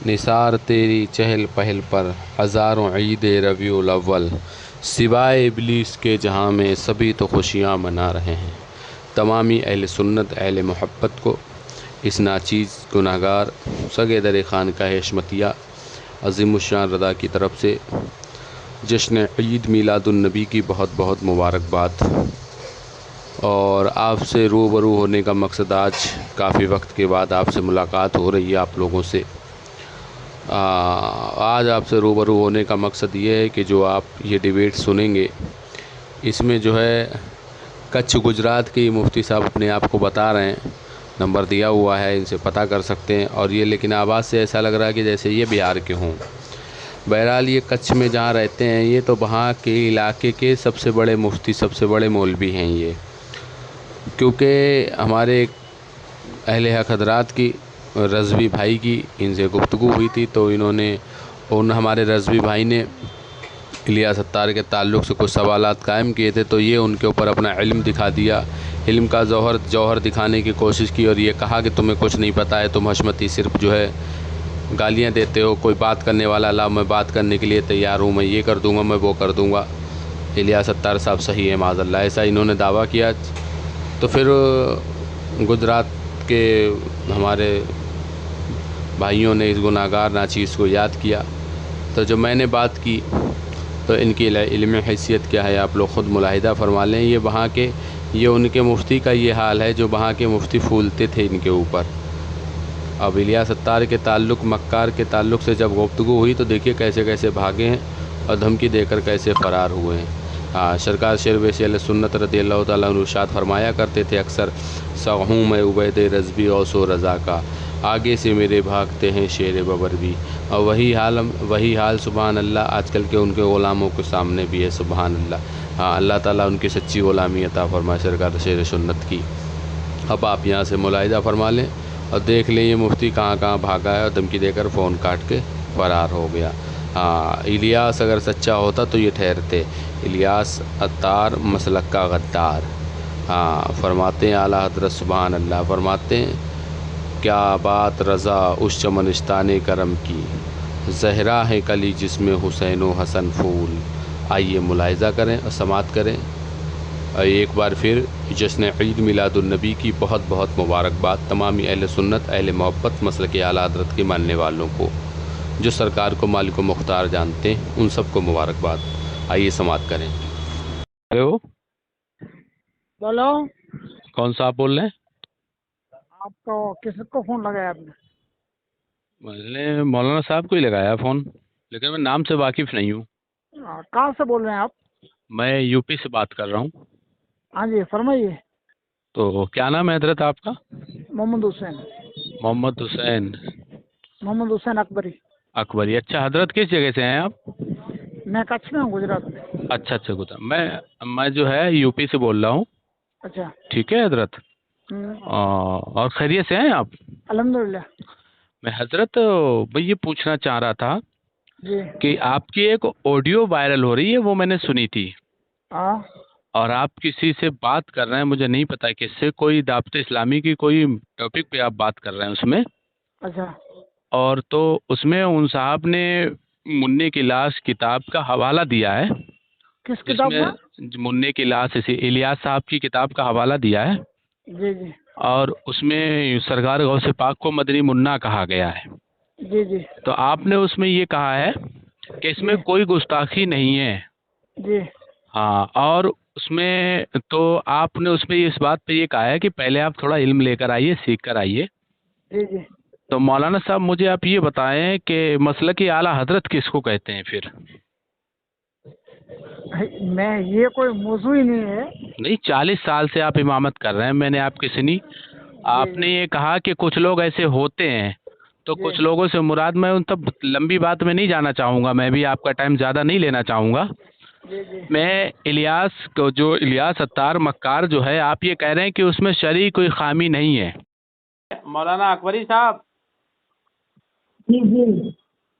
निसार तेरी चहल पहल पर हज़ारों ईद रबीउल अव्वल, सिवाय इब्लीस के जहाँ में सभी तो खुशियाँ मना रहे हैं। तमामी अहले सुन्नत अहले मोहब्बत को इस नाचीज़ गुनहगार सगे दर खान का हशमतिया अज़ीमुश्शान रदा की तरफ से जश्न ईद मीलादुन्नबी की बहुत बहुत मुबारकबाद। और आपसे रूबरू होने का मकसद, आज काफ़ी वक्त के बाद आपसे मुलाकात हो रही है आप लोगों से। आज आपसे रूबरू होने का मकसद ये है कि जो आप ये डिबेट सुनेंगे, इसमें जो है कच्छ गुजरात के मुफ्ती साहब अपने आप को बता रहे हैं, नंबर दिया हुआ है, इनसे पता कर सकते हैं। और ये लेकिन आवाज़ से ऐसा लग रहा है कि जैसे ये बिहार के हों। बहरहाल ये कच्छ में जहाँ रहते हैं, ये तो वहाँ के इलाके के सबसे बड़े मुफ्ती, सबसे बड़े मौलवी हैं ये। क्योंकि हमारे अहले हक हज़रात की, रज़वी भाई की इनसे गुफ्तगू हुई थी, तो इन्होंने, उन हमारे रज़वी भाई ने इलियास सत्तार के ताल्लुक़ से कुछ सवालात कायम किए थे, तो ये उनके ऊपर अपना इल्म दिखा दिया, इल्म का जौहर दिखाने की कोशिश की और ये कहा कि तुम्हें कुछ नहीं पता है, तुम हशमती सिर्फ जो है गालियाँ देते हो, कोई बात करने वाला ला, मैं बात करने के लिए तैयार हूँ, मैं ये कर दूँगा, मैं वो कर दूँगा। इलियास सत्तार साहब सही है माज़अल्लाह, ऐसा इन्होंने दावा किया। तो फिर गुजरात के हमारे भाइयों ने इस गुनाहगार नाचीज़ को याद किया। तो जब मैंने बात की तो इनकी इल्म हैसियत क्या है आप लोग ख़ुद मुलाहिदा फरमा लें। ये वहाँ के, ये उनके मुफ्ती का ये हाल है जो वहाँ के मुफ्ती फूलते थे इनके ऊपर। अब इलियास सत्तार के ताल्लुक़, मक्कार के ताल्लुक़ से जब गुफ्तगू हुई तो देखिए कैसे कैसे भागे हैं और धमकी देकर कैसे फ़रार हुए हैं। हाँ, सरकार शेर वैसी अहले सुन्नत रज़ियल्लाहु ताला अन्हु इरशाद फरमाया करते थे अक्सर, सहूँ मैं उबैद रज़बी औसो रज़ा का, आगे से मेरे भागते हैं शेर बबर भी। और वही हाल सुबहान अल्लाह आजकल के उनके ग़ुलामों के सामने भी है, सुबहान अल्लाह। हाँ, अल्लाह ताला उनकी सच्ची ग़ुलामी अता फरमाए सरकार शेर सुन्नत की। अब आप यहाँ से मुलाहिदा फरमा लें और देख लें ये मुफ्ती कहाँ कहाँ भागा है और धमकी देकर फ़ोन काट के फ़रार हो गया। हाँ, इलियास अगर सच्चा होता तो ये ठहरते, इलियास अत्तार मसलक का गद्दार। हाँ, फरमाते हैं आला हज़रत सुबहान अल्लाह, फरमाते हैं क्या बात रज़ा उस चमनिस्तान करम की, ज़हरा है कली जिसमें हुसैन व हसन फूल। आइए मुलाहिज़ा करें और समात करें। एक बार फिर जश्न ईद मिलादुन्नबी की बहुत बहुत मुबारकबाद तमामी अहले सुन्नत अहले मोहब्बत मसलक आला हज़रत के मानने वालों को, जो सरकार को मालिक व मुख्तार जानते हैं, उन सबको मुबारकबाद। आइए समात करें। हेलो, बोलो। कौन सा आप बोल रहे हैं? आपको किसको फोन लगाया आपने? मैंने मौलाना साहब को ही लगाया फ़ोन, लेकिन मैं नाम से वाकिफ़ नहीं हूँ। कहाँ से बोल रहे हैं आप? मैं यूपी से बात कर रहा हूँ। हाँ जी, फरमाइए। तो क्या नाम है हजरत आपका? मोहम्मद हुसैन। मोहम्मद हुसैन मोहम्मद हुसैन अकबरी। अकबरी। अच्छा हजरत, किस जगह से हैं आप? मैं कच्छ में हूँ, गुजरात में। अच्छा अच्छा, गुजरात। मैं जो है यूपी से बोल रहा हूँ। अच्छा। ठीक है हजरत। हम्म, और खैरियत से हैं आप? अल्हम्दुलिल्लाह। मैं हजरत, मैं ये पूछना चाह रहा था जी। कि आपकी एक ऑडियो वायरल हो रही है, वो मैंने सुनी थी। हाँ। और आप किसी से बात कर रहे हैं, मुझे नहीं पता किससे, कोई दावत इस्लामी की कोई टॉपिक पे आप बात कर रहे हैं उसमें। अच्छा। और तो उसमें उन साहब ने मुन्ने की लाश किताब का हवाला दिया है, किस किताब का? जिसमें मुन्ने की लाश इसी इलियास साहब की किताब का हवाला दिया है। जी जी। और उसमें सरकार गौसे पाक को मदनी मुन्ना कहा गया है। जी जी। तो आपने उसमें ये कहा है कि इसमें जी कोई गुस्ताखी नहीं है। जी। हाँ, और उसमें तो आपने उसमें इस बात पे ये कहा है कि पहले आप थोड़ा इल्म लेकर आइए, सीख कर आइए। जी जी। तो मौलाना साहब मुझे आप ये बताएं कि मसलक आला हजरत किसको कहते हैं फिर? मैं, ये कोई मौजू ही नहीं है। नहीं, 40 साल से आप इमामत कर रहे हैं, मैंने आपकी सुनी। जी आपने जी। ये कहा कि कुछ लोग ऐसे होते हैं, तो जी कुछ लोगों से मुराद, मैं उन तब लंबी बात में नहीं जाना चाहूँगा, मैं भी आपका टाइम ज़्यादा नहीं लेना चाहूँगा। जी। जी मैं इलियास को, जो इलियास सत्तार मक्कार जो है, आप ये कह रहे हैं कि उसमें शरई कोई खामी नहीं है। मौलाना अकबरी साहब, जी। जी।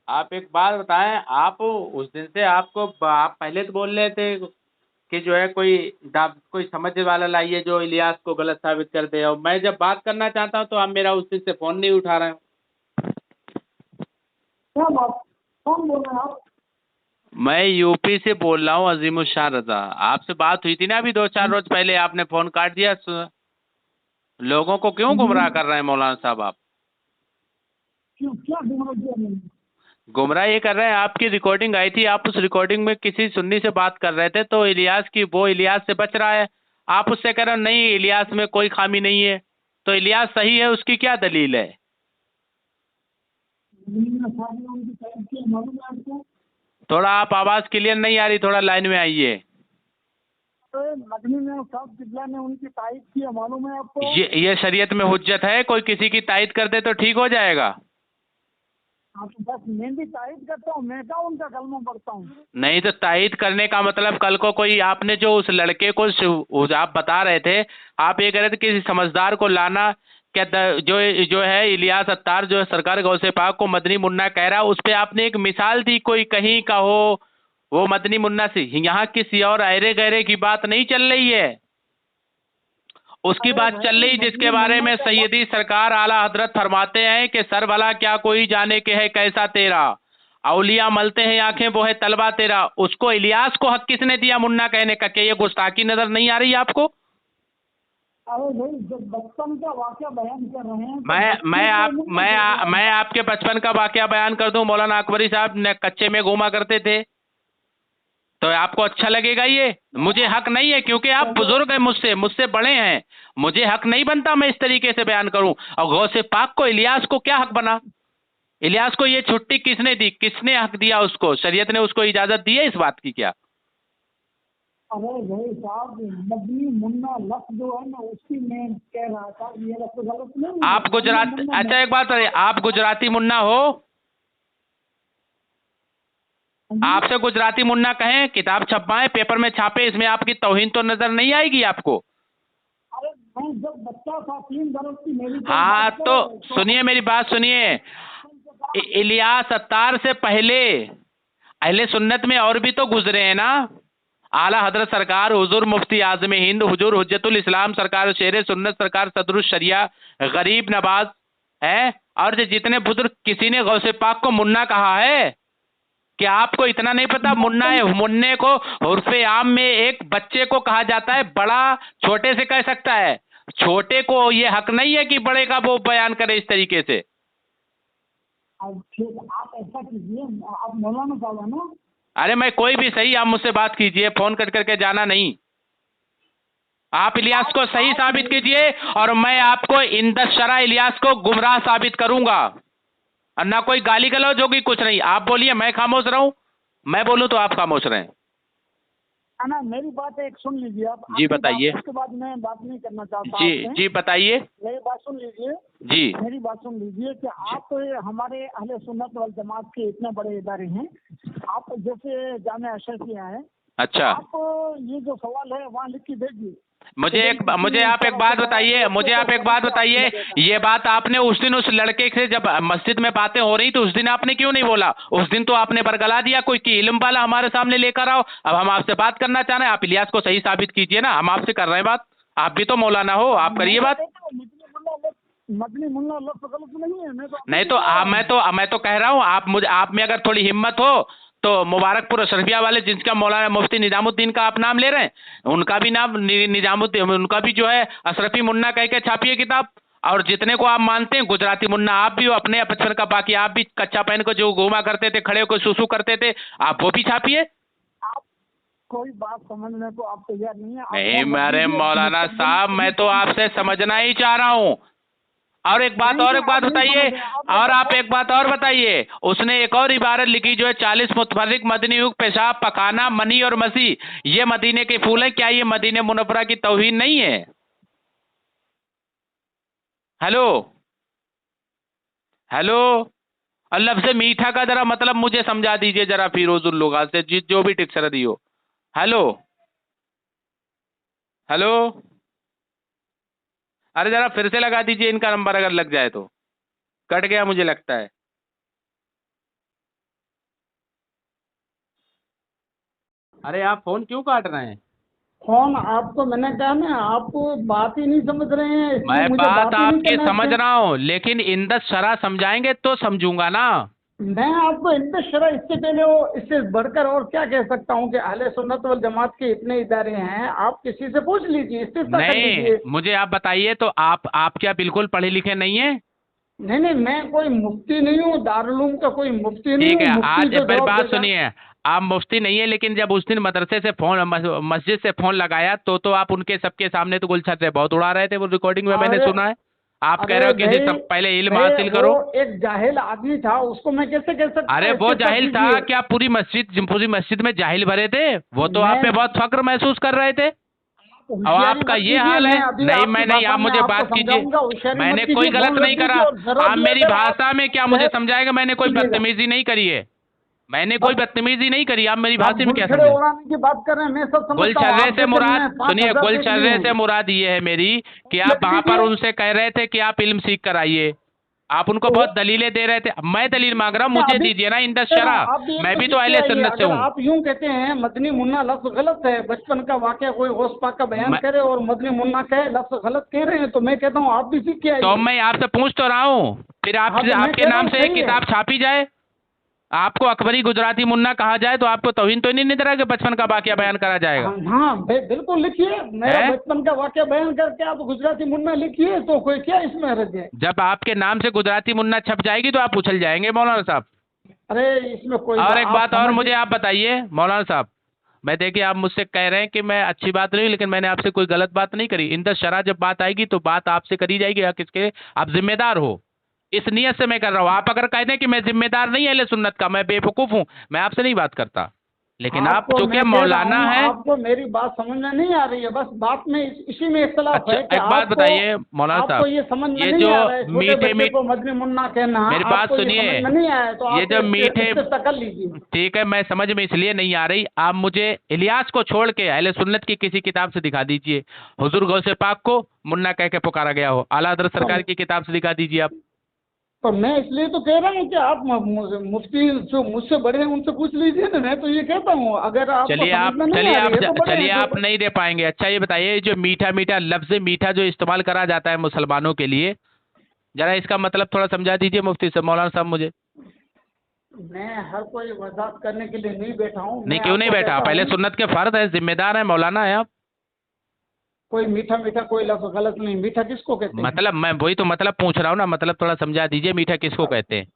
आप एक बात बताएं, आप उस दिन से आप पहले तो बोल रहे थे कि जो है कोई समझ वाला लाइए जो इलियास को गलत साबित कर दे, और मैं जब बात करना चाहता हूं तो आप मेरा उस दिन से फ़ोन नहीं उठा रहे हो। क्या बात, कौन बोल रहे हैं आप? मैं यूपी से बोल रहा हूँ, अजीमुशाह रजा। आपसे बात हुई थी ना अभी 2-4 रोज पहले, आपने फोन काट दिया। लोगों को क्यों गुमराह कर रहे हैं मौलाना साहब आप? क्यों, क्या गुमराह किया मैंने? गुमराह ये कर रहे हैं, आपकी रिकॉर्डिंग आई थी, आप उस रिकॉर्डिंग में किसी सुन्नी से बात कर रहे थे, तो इलियास की, वो इलियास से बच रहा है। आप उससे कह रहे हो नहीं इलियास में कोई खामी नहीं है, तो इलियास सही है, उसकी क्या दलील है? मैंने शादी उनकी टाइप किया, मालूम है आपको? थोड़ा आप आवाज़ क्लियर नहीं आ रही, थोड़ा लाइन में आइए। अरे मदनी में साहब किबला ने उनकी तारीफ किया, मालूम है आपको? ये शरीयत में हुज्जत है? कोई किसी की तायद कर दे तो ठीक हो जाएगा? हाँ तो बस मैं भी तारीफ करता हूँ, मैं क्या उनका कलमा पढ़ता हूँ? नहीं तो तायद करने का मतलब, कल को कोई आपने जो उस लड़के को आप बता रहे थे, आप ये कह रहे थे किसी समझदार को लाना, क्या जो जो है इलियास अत्तार जो है सरकार गौसे पाक को मदनी मुन्ना कह रहा है, उस पे आपने एक मिसाल दी कोई कहीं का हो, वो मदनी मुन्ना से। यहाँ किसी और अहरे गहरे की बात नहीं चल रही है, उसकी अरे बात भाई, चल रही जिसके मदनी बारे मुन्ना में का सैयदी सरकार आला हजरत फरमाते हैं कि सर भला क्या कोई जाने के है कैसा तेरा, औलिया मलते हैं आंखें वो है तलबा तेरा। उसको इलियास को हक किसने दिया मुन्ना कहने का? क्या ये गुस्ताखी नजर नहीं आ रही आपको? अरे भाई, जब बचपन का वाकया बयान कर रहे हैं तो मैं बच्चे मैं को आप नहीं मैं बोल मैं आपके बचपन का वाकया बयान कर दूं? मौलाना अकबरी साहब ने कच्चे में घूमा करते थे, तो आपको अच्छा लगेगा? ये मुझे हक नहीं है, क्योंकि आप बुजुर्ग हैं, मुझसे मुझसे बड़े हैं, मुझे हक नहीं बनता मैं इस तरीके से बयान करूं। और गौसे पाक को, इलियास को क्या हक बना? इलियास को ये छुट्टी किसने दी? किसने हक दिया उसको? शरीयत ने उसको इजाजत दी है इस बात की क्या? अरे भाई साहब, मदनी मुन्ना लफ्ज जो है ना, उसकी मैं कह रहा था, ये लफ्ज गलत नहीं है। आप मदनी गुजरात, मुन्ना अच्छा एक बात बताइए, आप गुजराती मुन्ना हो? जी। आपसे गुजराती मुन्ना कहें, किताब छपवाएं, पेपर में छापे, इसमें आपकी तौहीन तो नजर नहीं आएगी आपको? अरे मैं जब बच्चा था, 3 बरस की मेरी कोई हाँ बात तो करे तो सुनिए मेरी बात सुनिए, इलियास अत्तार से पहले अहले सुन्नत में और भी तो गुजरे हैं ना। आला हजरत सरकार हुजूर मुफ्ती आजम हिंद हुजूर हुज्जतुल इस्लाम सरकार शेर सुन्नत सरकार सदरुल शरिया गरीब नवाज है, और जो जितने बुजुर्ग, किसी ने गौसे पाक को मुन्ना कहा है? क्या आपको इतना नहीं पता? मुन्ना है, मुन्ने को उर्फे आम में एक बच्चे को कहा जाता है, बड़ा छोटे से कह सकता है, छोटे को ये हक नहीं है कि बड़े का वो बयान करे इस तरीके से। अब ठीक, आप ऐसा कीजिए, आप मौलाना साहब है ना? अरे मैं कोई भी सही, आप मुझसे बात कीजिए, फोन कट करके जाना नहीं। आप इलियास को सही साबित कीजिए, और मैं आपको इंद शरा इलियास को गुमराह साबित करूंगा, और ना कोई गाली गलौज होगी, कुछ नहीं। आप बोलिए, मैं खामोश रहूं? मैं बोलूं तो आप खामोश रहें? है ना, मेरी बात एक सुन लीजिए आप। जी आपकी बात, बताइए। उसके बाद मैं बात नहीं करना चाहता जी आपसे। जी बताइए। मेरी बात सुन लीजिए, जी मेरी बात सुन लीजिए कि आप हमारे अहले सुन्नत वल जमात के इतने बड़े इदारे हैं, आप जैसे जामिया अशरफिया है, अच्छा, आप ये जो सवाल है वहाँ लिख के भेजिए। मुझे आप एक बात बताइए, मुझे आप एक बात बताइए, ये बात आपने उस दिन उस लड़के से जब मस्जिद में बातें हो रही तो उस दिन आपने क्यों नहीं बोला? उस दिन तो आपने बरगला दिया, कोई की इल्म वाला हमारे सामने लेकर आओ। अब हम आपसे बात करना चाह रहे हैं, आप इलियास को सही साबित कीजिए ना, हम आपसे कर रहे हैं बात। आप भी तो मौलाना हो, आप करिए बात। मदनी मुन्ना लफ्ज गलत नहीं है, मैं तो नहीं तो मैं तो कह रहा हूँ, आप मुझे, आप में अगर थोड़ी हिम्मत हो तो मुबारकपुर अशरफिया वाले जिनका मौलाना मुफ्ती निजामुद्दीन का आप नाम ले रहे हैं, उनका भी नाम निजामुद्दीन, उनका भी जो है अशरफी मुन्ना कह के छापिए किताब। और जितने को आप मानते हैं गुजराती मुन्ना, आप भी हो अपने बचपन का, बाकी आप भी कच्चा पहन को जो घूमा करते थे, खड़े होकर सुसु करते थे, आप वो भी छापिए। आप कोई बात समझने को आप तैयार नहीं है। नहीं मेरे मौलाना साहब, मैं तो आपसे समझना ही चाह रहा हूँ। और एक बात बताइए, और आप एक बात और बताइए, उसने एक और इबारत लिखी जो है 40 मुतफर्रिक मदनी युग, पेशाब, पखाना, मनी और मसी, ये मदीने के फूल हैं। क्या ये मदीने मुनव्वरा की तौहीन नहीं है? हेलो हेलो, और लफ्ज़ मीठा का जरा मतलब मुझे समझा दीजिए जरा, फिरोजुल लुगात से, जो भी डिक्शनरी हो। हेलो हेलो, अरे जरा फिर से लगा दीजिए इनका नंबर, अगर लग जाए तो। कट गया मुझे लगता है। अरे आप फोन क्यों काट रहे हैं? फोन आपको मैंने कहा ना, आप बात ही नहीं समझ रहे हैं, इसलिए मैं मुझे बात बात ही नहीं आपकी करना समझ आपसे। रहा हूँ, लेकिन इंदस शरा समझाएंगे तो समझूंगा ना। मैं आपको इंद शरा इससे पहले वो इससे बढ़कर और क्या कह सकता हूँ कि अहले सुन्नत वल जमात के इतने इदारे हैं, आप किसी से पूछ लीजिए, इस्तिफ्ता कर नहीं, लीजिए। मुझे आप बताइए तो आप क्या बिल्कुल पढ़े लिखे नहीं है? नहीं नहीं, मैं कोई मुफ्ती नहीं हूँ, दारुल उलूम का कोई मुफ्ती नहीं ठीक हूँ, है, मुफ्ती आज जो मेरी जवाब बात देगा। सुनिए। आप मुफ्ती नहीं है, लेकिन जब उस दिन मदरसे से फोन मस्जिद से फोन लगाया तो आप उनके सबके सामने तो गुलछत बहुत उड़ा रहे थे, वो रिकॉर्डिंग में मैंने अरे सुना है। आप कह रहे अरे हो किसी भाई, सब पहले इल्म भाई हासिल वो करो। एक जाहिल आदमी था, उसको मैं कैसे कह सकता, अरे वो इस्तिफ्ता जाहिल था कीजिए। क्या? पूरी मस्जिद में जाहिल भरे थे, वो तो आप मैं पे बहुत फक्र महसूस कर रहे थे। अब होशियारी आपका मत ये कीजिए, हाल मैं है। अभी नहीं, आपकी मैं नहीं, भाषा आप में मुझे आपको बात कीजिए। समझाऊंगा, होशियारी मत मैंने कीजिए, कोई गलत फोन रख नहीं करा। दीजिए और जरा आप भी मेरी अगर आप भाषा में क्या मुझे बहस समझाएगा? मैंने कोई कीजिएगा। बदतमीजी नहीं करी है। मैंने कोई बस बदतमीजी नहीं करी, आप मेरी आप भाषा में क्या गुलछड़े समझे? उड़ाने की बात कर रहे हैं, मैं सब समझता हूँ, गुलछर्रे आप से जैसे मुराद मैंने पांच सुनिए, हजार देख लिए गुलछर्रे हैं। से मुराद ये है मेरी कि आप लिख वहां पर दीजिए। उनसे कह रहे थे कि आप इल्म सीख कर आइए। आप उनको तो बहुत दलीलें दे रहे थे। मैं दलील मांग रहा हूँ, मैं मुझे अभी दीजिए ना इंदस कह रहा शरा। हूँ, आप भी एक मैं तो भी तो सीख के अहले आइए। सुन्नत से अगर हूँ। आप यूं कहते हैं मदनी मुन्ना लफ्ज गलत है, बचपन का वाकया कोई गौस पाक का बयान मैं करे और मदनी मुन्ना कहे लफ्ज गलत कह रहे हैं, तो मैं कहता हूँ आप भी सीख के तो आइए। मैं आपसे पूछ तो रहा हूँ, फिर हाँ, आपसे तो मैं आपके कह रहा नाम हूँ से एक सही है। किताब छापी जाए। आपको अकबरी गुजराती मुन्ना कहा जाए तो आपको तौहीन तो नहीं निकल रहा कि बचपन का वाकया बयान करा जाएगा? हाँ हाँ, बिल्कुल लिखिए, मेरा है? बचपन का वाकया बयान करके आप गुजराती मुन्ना लिखिए, तो कोई क्या इसमें हर्ज है। जब आपके नाम से गुजराती मुन्ना छप जाएगी तो आप उछल जाएंगे मौलाना साहब। अरे इसमें कोई और एक आप बात और समझ। मुझे आप बताइए मौलाना साहब। मैं देखिए, आप मुझसे कह रहे हैं कि मैं अच्छी बात नहीं, लेकिन मैंने आपसे कोई गलत बात नहीं करी। इंदस शरा जब बात आएगी तो बात आपसे करी जाएगी या किसके? आप जिम्मेदार हो, इस नियत से मैं कर रहा हूँ। आप अगर कहते हैं कि मैं जिम्मेदार नहीं अहले सुन्नत का, मैं बेवकूफ़ हूँ, मैं आपसे नहीं बात करता। लेकिन आप आपको चूंकि मैं कह रहा मौलाना हूँ, है। आपको मेरी बात समझ में नहीं आ रही है, बस बात में इसी में इख्तलाफ अच्छा, है कि एक बात आपको बताइए मौलाना आपको साहब। ये समझ में ये नहीं जो आ रहा है, छोटे मीठे बच्चे मीठ को मदनी मुन्ना कहना मेरी बात आपको ये सुनिए। समझ में नहीं आया, तो ये आप जो मीठे इस्तेफा कर लीजिए। ठीक है, मैं समझ में इसलिए नहीं आ रही। आप मुझे इलियास को छोड़ के अहले सुन्नत की किसी किताब से दिखा दीजिए हुजूर गौसे पाक को मुन्ना कह के पुकारा गया हो। आला हज़रत तो, सरकार की किताब से दिखा दीजिए आप। तो मैं इसलिए तो कह रहा हूँ कि आप मुफ्ती जो मुझसे बड़े हैं उनसे पूछ लीजिए ना। मैं तो ये कहता हूँ, अगर आपको समझ में नहीं आ रही है तो बड़े चलिए हैं आप तो। नहीं दे पाएंगे। अच्छा ये बताइए, जो मीठा मीठा लफ्ज़ मीठा जो इस्तेमाल करा जाता है मुसलमानों के लिए, जरा इसका मतलब थोड़ा समझा दीजिए मुफ्ती साहब, मौलाना साहब मुझे। मैं हर कोई वजाहत करने के लिए नहीं बैठा हूँ, नहीं, मैं क्यों नहीं आपको बैठा? कहता पहले हूँ सुन्नत के फर्द है, जिम्मेदार है, मौलाना है आप। कोई मीठा मीठा कोई लफ्ज गलत नहीं। मीठा किसको कहते हैं? मतलब मैं वही तो मतलब पूछ रहा हूँ ना, मतलब थोड़ा समझा दीजिए मीठा किसको कहते हैं?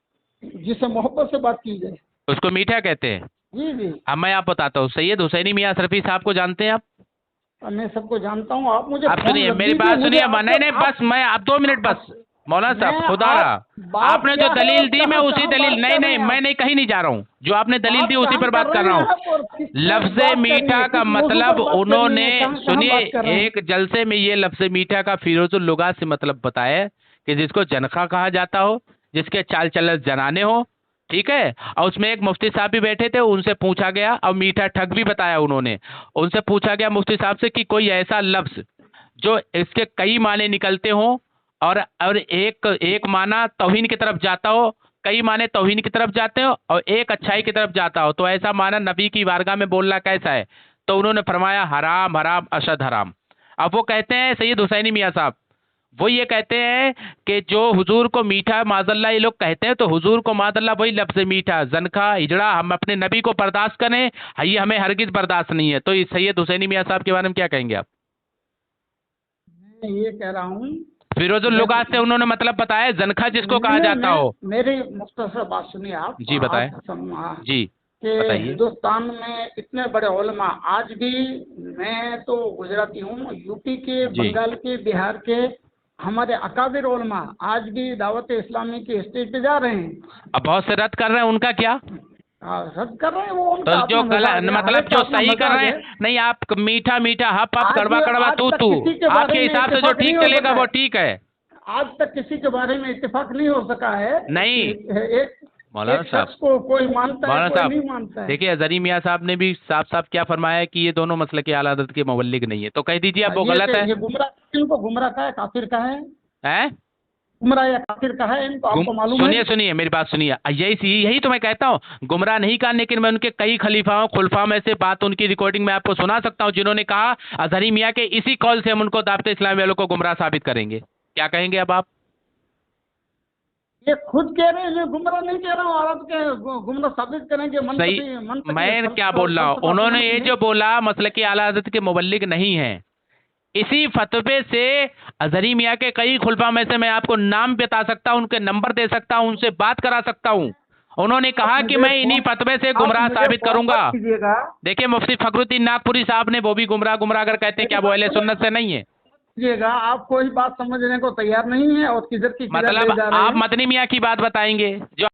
जिससे मोहब्बत से बात की जाए। उसको मीठा कहते हैं। जी जी। अब मैं आप बताता हूँ, सैयद हुसैनी मियाँ अशरफी साहब को जानते हैं आप? और मैं सबको जानता हूँ, आप मुझे आप फोन सुनिए रख मेरी दीजिए, बात मुझे सुनिए। आपसे नहीं नहीं, आप बस मैं आप 2 मिनट बस। मौलाना मैं साहब खुदा आप रहा, बात आपने जो क्या है दलील और दी मैं कहाँ उसी कहाँ दलील, बात नहीं कर रहे नहीं, हैं मैं आप? नहीं कहीं नहीं जा रहा हूँ। जो आपने दलील बात दी उसी कहाँ पर बात कर कर रहे रहा हैं हूँ। आप और किस पे लफ्ज बात करनी है, मीठा का किस मौजू मतलब पर बात करनी उन्होंने, है, कहाँ कहाँ सुनिए, बात कर रहे हैं? एक जलसे में ये लफ्ज मीठा का फिरोजुल लुगात से मतलब बताया कि जिसको जनखा कहा जाता हो, जिसके चाल चलन जनाने हो, ठीक है। और उसमें एक मुफ्ती साहब भी बैठे थे, उनसे पूछा गया, और मीठा ठग भी बताया उन्होंने। उनसे पूछा गया मुफ्ती साहब से कि कोई ऐसा लफ्ज जो इसके कई माने निकलते हों, और एक एक माना तौहीन की तरफ जाता हो, कई माने तौहीन की तरफ जाते हो, और एक अच्छाई की तरफ जाता हो, तो ऐसा माना नबी की वारगा में बोलना कैसा है? तो उन्होंने फरमाया हराम हराम अशद हराम। अब वो कहते हैं सैयद हुसैनी मियाँ साहब, वो ये कहते हैं कि जो हुजूर को मीठा माजल्ला ये लोग कहते हैं, तो हुजूर को माजल्ला वही लफ्ज़ मीठा जनखा हिजड़ा हम अपने नबी को बर्दाश्त करें, ये हमें हरगिज बर्दाश्त नहीं है। तो इस सैयद हुसैनी मियाँ साहब के बारे में क्या कहेंगे आप? मैं ये कह रहा हूँ, फिरोजुल लुगात से उन्होंने मतलब बताया जनखा जिसको कहा जाता मैं हो। मेरी मुख्तसर बात सुनिए आप जी बताएं। जी कि बताइए। हिंदुस्तान में इतने बड़े उलमा आज भी, मैं तो गुजराती हूँ, यूपी के, जी बंगाल के, बिहार के हमारे अकाबिर उलमा आज भी दावत इस्लामी के स्टेज पे जा रहे हैं। अब बहुत से रद्द कर रहे हैं, उनका क्या? रद्द कर रहे हैं, वो तो उनका जो अपना गलत मजाज है, हर मतलब एक का जो अपना सही कर मजाज रहे है। हैं, नहीं आप मीठा मीठा हप हप आज कड़वा कड़वा आज तू तक तू, किसी के बारे आपके में हिसाब से जो इत्तेफाक नहीं ठीक हो चलेगा सका वो है। ठीक है। आज तक किसी के बारे में इत्तेफाक नहीं हो सका है। नहीं एक मौलाना एक साहब, शख्स को कोई मानता है, मौलाना कोई साहब नहीं मानता है। देखिए, अजहरी मियाँ साहब ने भी साफ साफ क्या फरमाया है कि ये दोनों मसले के आला हज़रत के मुबल्लिग नहीं है, तो कह दीजिए अब वो गलत है। ये गुमराह, इनको गुमराह का है, काफिर का है, हैं? गुमराह या काफिर का है, इनको आपको मालूम है? सुनिए सुनिए मेरी बात सुनिए, यही यही तो मैं कहता हूँ, गुमराह नहीं कहा, लेकिन मैं उनके कई खलीफाओं खुलफा में से बात उनकी रिकॉर्डिंग में आपको सुना सकता हूँ, जिन्होंने कहा अजहरी मियाँ के इसी कॉल से हम उनको दावत इस्लामी वालों को गुमराह साबित करेंगे। क्या कहेंगे अब आप? ये खुद कह रहे हैं, ये गुमराह नहीं कह रहा हूँ, और आप क्या गुमराह साबित करेंगे? सही, मैं क्या बोल रहा हूँ, उन्होंने ये जो बोला मसले की आला हज़रत के मुबल्लिग नहीं है, इसी फतवे से अजहरी मियाँ के कई खुलफा में से मैं आपको नाम बता सकता हूँ, उनके नंबर दे सकता हूँ, उनसे बात करा सकता हूँ। उन्होंने कहा कि मैं इन्हीं फतवे से गुमराह साबित करूंगा। देखिए मुफ्ती फखरुद्दीन नागपुरी साहब ने, वो भी गुमराह अगर कहते हैं, क्या वो अहले सुन्नत से नहीं है? आप कोई बात समझने को तैयार नहीं है और किधर की मतलब आप मदनी मियाँ की बात बताएंगे जो